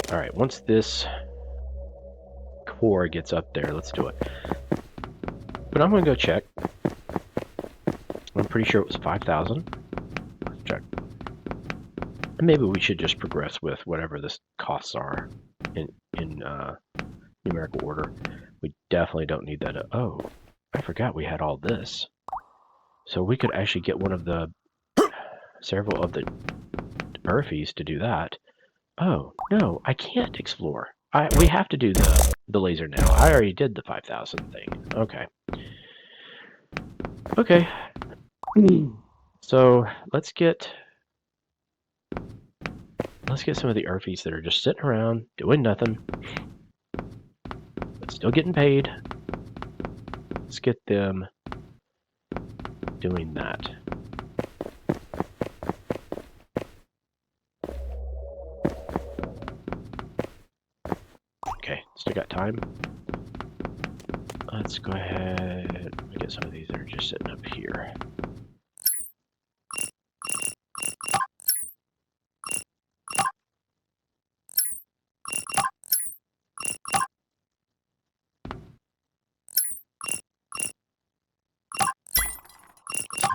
Alright, once this core gets up there, let's do it. But I'm going to go check. I'm pretty sure it was 5,000. Let's check. And maybe we should just progress with whatever the costs are in numerical order. We definitely don't need that. Oh, I forgot we had all this. So we could actually get one of the several of the Earthies to do that. Oh, no, I can't explore. We have to do the laser now. I already did the 5,000 thing. Okay. Okay. So let's get some of the Earthies that are just sitting around doing nothing, but still getting paid. Let's get them doing that. Okay, still got time. Let's go ahead and get some of these that are just sitting up here.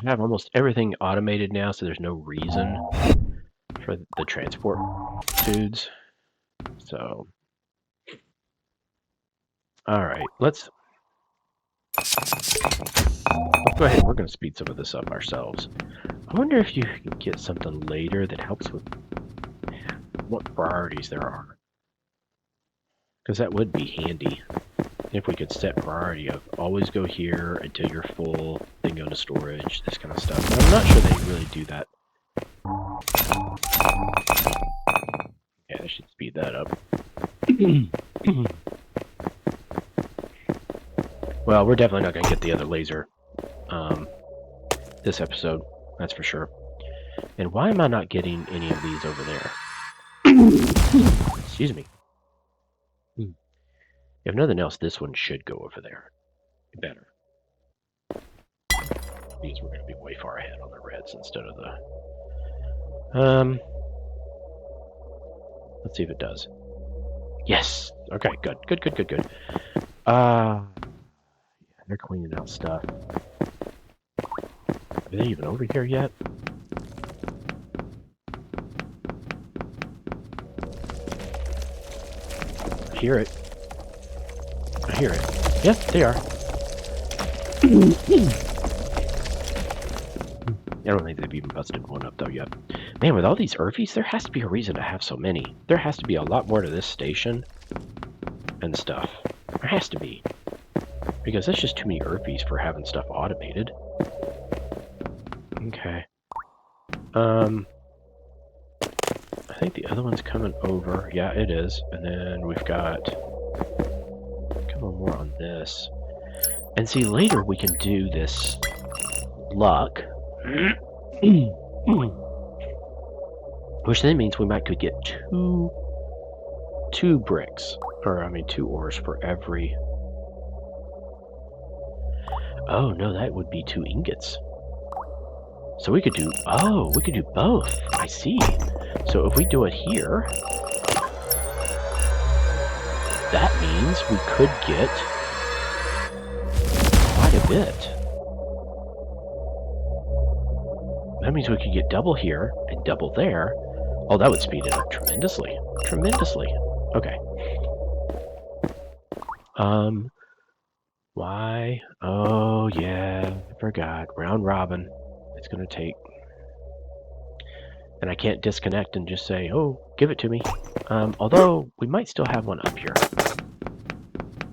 I have almost everything automated now, so there's no reason for the transport dudes. So, all right, let's go ahead. We're going to speed some of this up ourselves. I wonder if you can get something later that helps with what priorities there are, because that would be handy. If we could set priority of always go here until you're full, then go to storage, this kind of stuff. But I'm not sure they really do that. Yeah, I should speed that up. Well, we're definitely not going to get the other laser this episode, that's for sure. And why am I not getting any of these over there? Excuse me. If nothing else, this one should go over there. Better. Because we're going to be way far ahead on the reds instead of the... Let's see if it does. Yes! Okay, good. Good. Yeah, they're cleaning out stuff. Are they even over here yet? I hear it. Yep, they are. don't think they've even busted one up though yet. Man, with all these Urfies, there has to be a reason to have so many. There has to be a lot more to this station and stuff. There has to be. Because that's just too many Urfies for having stuff automated. Okay. I think the other one's coming over. Yeah, it is. And then we've got a couple more on this. And see, later we can do this luck. Which then means we might could get two bricks. Or, I mean, 2 ores for every... Oh, no, that would be 2 ingots. So we could do... Oh, we could do both. I see. So if we do it here... That means we could get... quite a bit. That means we could get double here and double there. Oh, that would speed it up tremendously. Tremendously. Okay. Why? Oh, yeah. I forgot. Round robin. It's going to take... And I can't disconnect and just say, oh, give it to me. Although, we might still have one up here.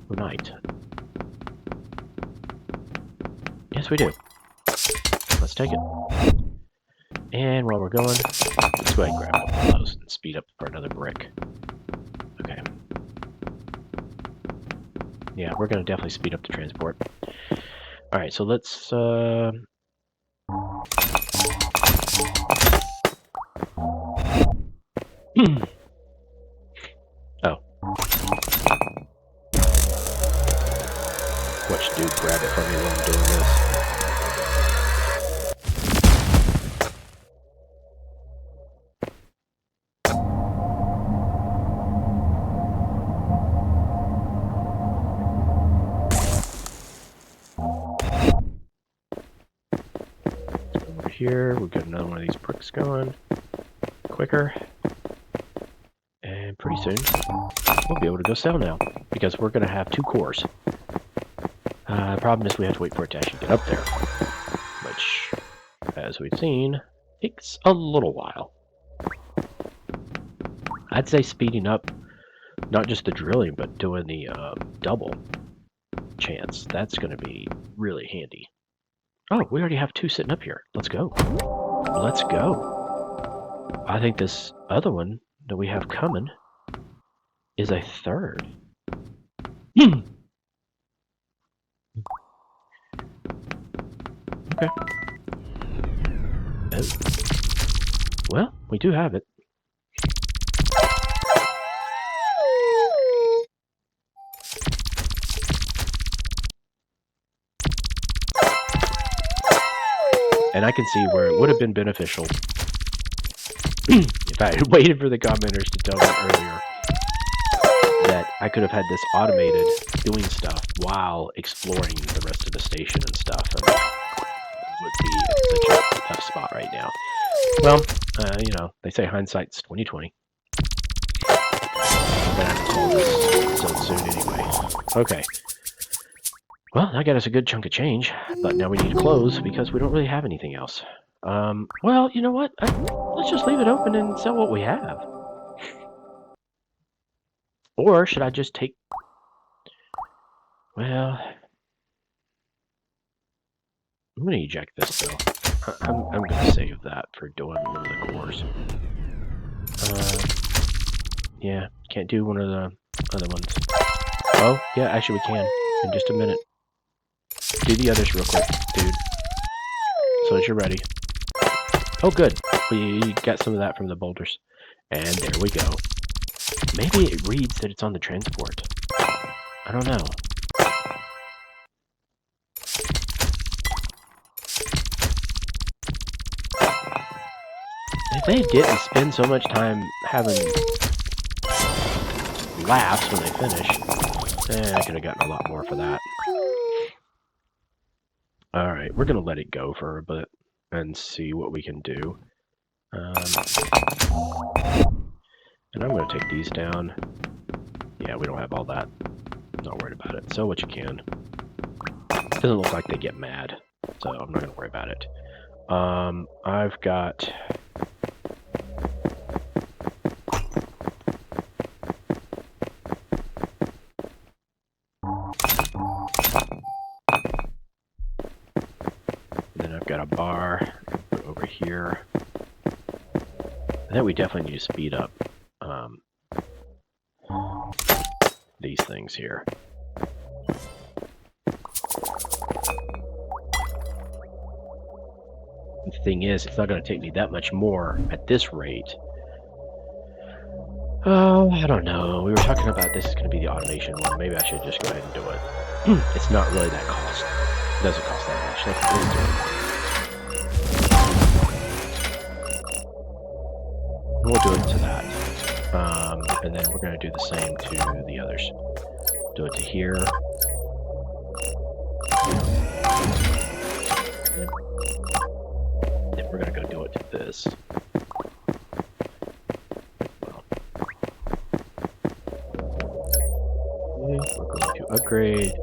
We might. Yes, we do. Let's take it. And while we're going, let's go ahead and grab one of those and speed up for another brick. Okay. Yeah, we're going to definitely speed up the transport. Alright, so let's... Oh. Watch dude grab it from me while I'm doing this. Here, we've got another one of these bricks going quicker, and pretty soon we'll be able to go sell now because we're going to have 2 cores. The problem is we have to wait for it to actually get up there, which, as we've seen, takes a little while. I'd say speeding up not just the drilling but doing the double chance. That's going to be really handy. Oh, we already have 2 sitting up here. Let's go. Let's go. I think this other one that we have coming is a 3rd. Okay. Oh. Well, we do have it. And I can see where it would have been beneficial if I had waited for the commenters to tell me earlier that I could have had this automated doing stuff while exploring the rest of the station and stuff, and would be in such a tough spot right now. Well, you know, they say hindsight's 20/20. I'm gonna have to call this zone soon anyway. Okay. Well, that got us a good chunk of change, but now we need to close because we don't really have anything else. Well, you know what? Let's just leave it open and sell what we have. Or should I just take... Well... I'm going to eject this, though. I'm going to save that for doing one of the cores. Yeah, can't do one of the other ones. Oh, yeah, actually we can. In just a minute. Do the others real quick, dude. So as you're ready. Oh, good. We got some of that from the boulders. And there we go. Maybe it reads that it's on the transport. I don't know. If they didn't spend so much time having laughs when they finish, I could have gotten a lot more for that. Alright, we're going to let it go for a bit and see what we can do. And I'm going to take these down. Yeah, we don't have all that. Not worried about it. Sell what you can. Doesn't look like they get mad, so I'm not going to worry about it. I've got... then I've got a bar put over here. I think we definitely need to speed up these things here. The thing is, it's not going to take me that much more at this rate. Oh, I don't know. We were talking about this is going to be the automation one. Maybe I should just go ahead and do it. It's not really that cost. It doesn't cost that much. Let's do it. We'll do it to that. And then we're going to do the same to the others. Do it to here. Then we're going to go do it to this. We're going to upgrade.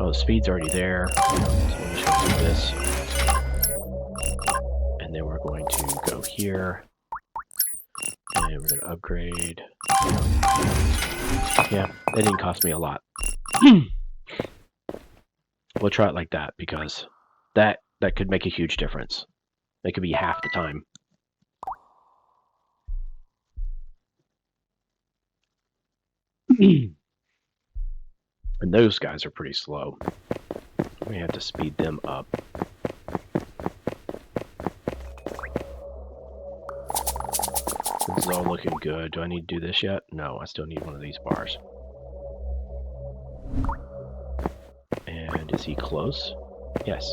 Oh, the speed's already there. So we're just going to do this. And then we're going to go here. And we're going to upgrade. Yeah, that didn't cost me a lot. We'll try it like that because that could make a huge difference. That could be half the time. And those guys are pretty slow. We have to speed them up. This is all looking good. Do I need to do this yet? No, I still need one of these bars. And is he close? Yes.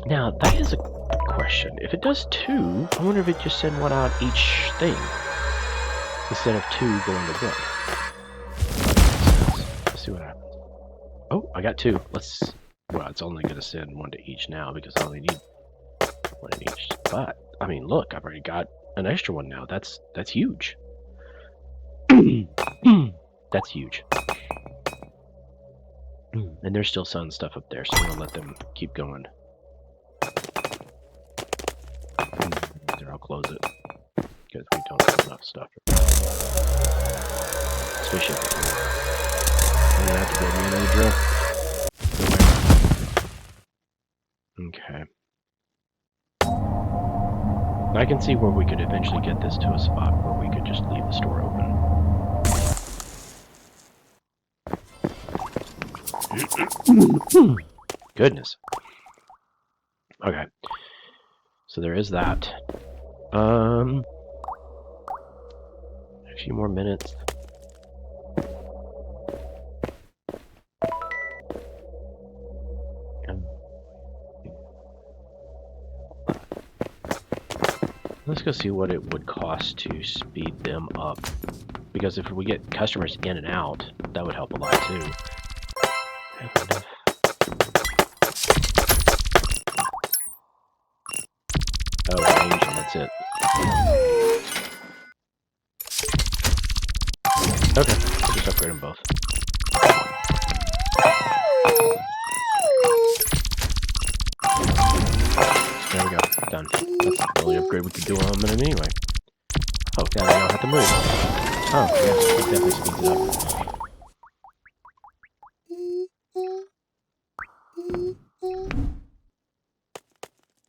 Now, that is a question. If it does 2, I wonder if it just send one out each thing instead of 2 going to 1. Let's see what happens. Oh, I got 2. Well, it's only going to send 1 to each now because I only need 1 in each. But, I mean, look, I've already got an extra one now. That's huge. That's huge. And there's still sun stuff up there, so I'm going to let them keep going. There, I'll close it. Because we don't have enough stuff. Especially if I'm going to have to build me another drill. Okay. I can see where we could eventually get this to a spot where we could just leave the store open. Goodness. Okay. So there is that. A few more minutes. Let's go see what it would cost to speed them up. Because if we get customers in and out, that would help a lot too. Oh, range, and that's it. Okay, we'll just upgrade them both. There we go, done. That's the only upgrade we could do on them anyway. Oh, now they don't have to move. Oh, yeah, it definitely speeds it up.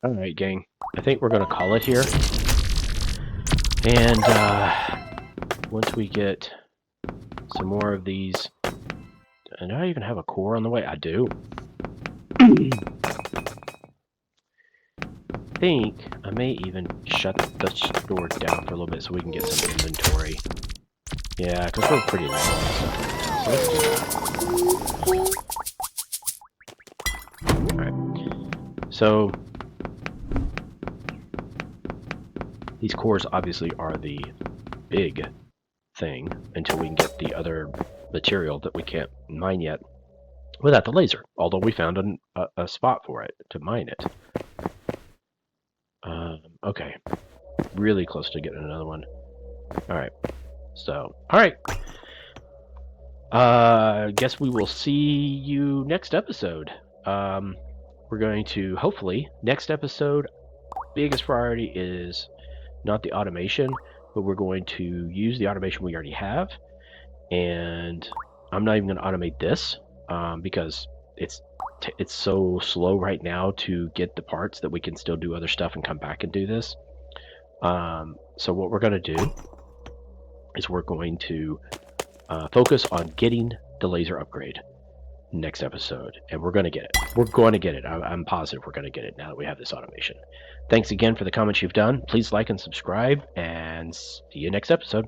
Alright, gang. I think we're going to call it here. And once we get some more of these... Do I even have a core on the way? I do. I think I may even shut the store down for a little bit so we can get some inventory. Yeah, because we're pretty low on stuff right now, so let's do that. Alright. So... these cores obviously are the big thing until we can get the other material that we can't mine yet without the laser, although we found a spot for it to mine it. Okay, really close to getting another one. Alright, so, alright. Guess we will see you next episode. we're going to hopefully next episode. Biggest priority is not the automation, but we're going to use the automation we already have. And I'm not even going to automate this because it's so slow right now to get the parts that we can still do other stuff and come back and do this. So what we're going to do is we're going to focus on getting the laser upgrade next episode, and we're going to get it. We're going to get it. I'm positive we're going to get it now that we have this automation. Thanks again for the comments you've done. Please like and subscribe, and see you next episode.